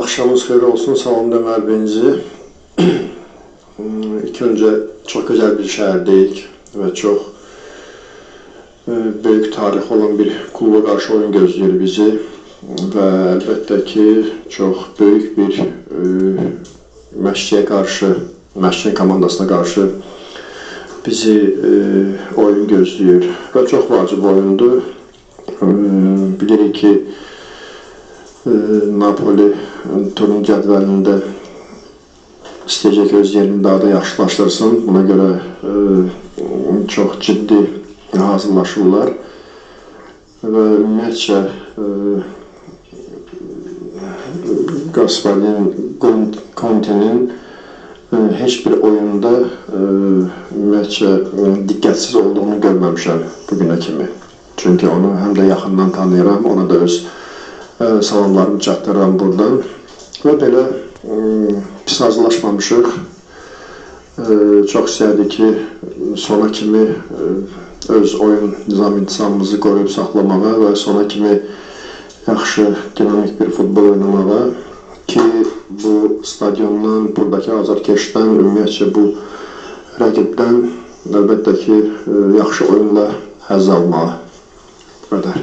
Akşamınız xeyir olsun. Salam Ömer Benzi. İlk önce çok güzel bir şehirdeyik ve çok büyük tarih olan bir kluba karşı oyun gözlüyor bizi. Ve elbette ki çok büyük bir Məşqçiyə komandasına karşı bizi oyun gözlüyor. Ve çok vacib oyundu. Bilirik ki Napoli turun cədvəlində istəyəcək öz yerini daha da yaxşılaşdırsın. Buna görə çox ciddi hazırlaşırlar və ümumiyyətcə Gasparinin, Conte'nin heç bir oyunda ümumiyyətcə diqqətsiz olduğunu görməmişəm bugünə kimi. Çünki onu həm də yaxından tanıyıram, ona da öz salamlarımı çatdırıram buradan. Və belə pis hazırlaşmamışıq. Çox istəyərdik ki, sona kimi öz oyun nizam-intizamımızı qoruyub saxlamağa və sona kimi yaxşı, dinamik bir futbol oynamağa ki, bu stadiondan, buradakı azarkeşdən, ümumiyyətcə bu rəqibdən əlbəttə ki, yaxşı oyunla həzz almağa. Bu qədər.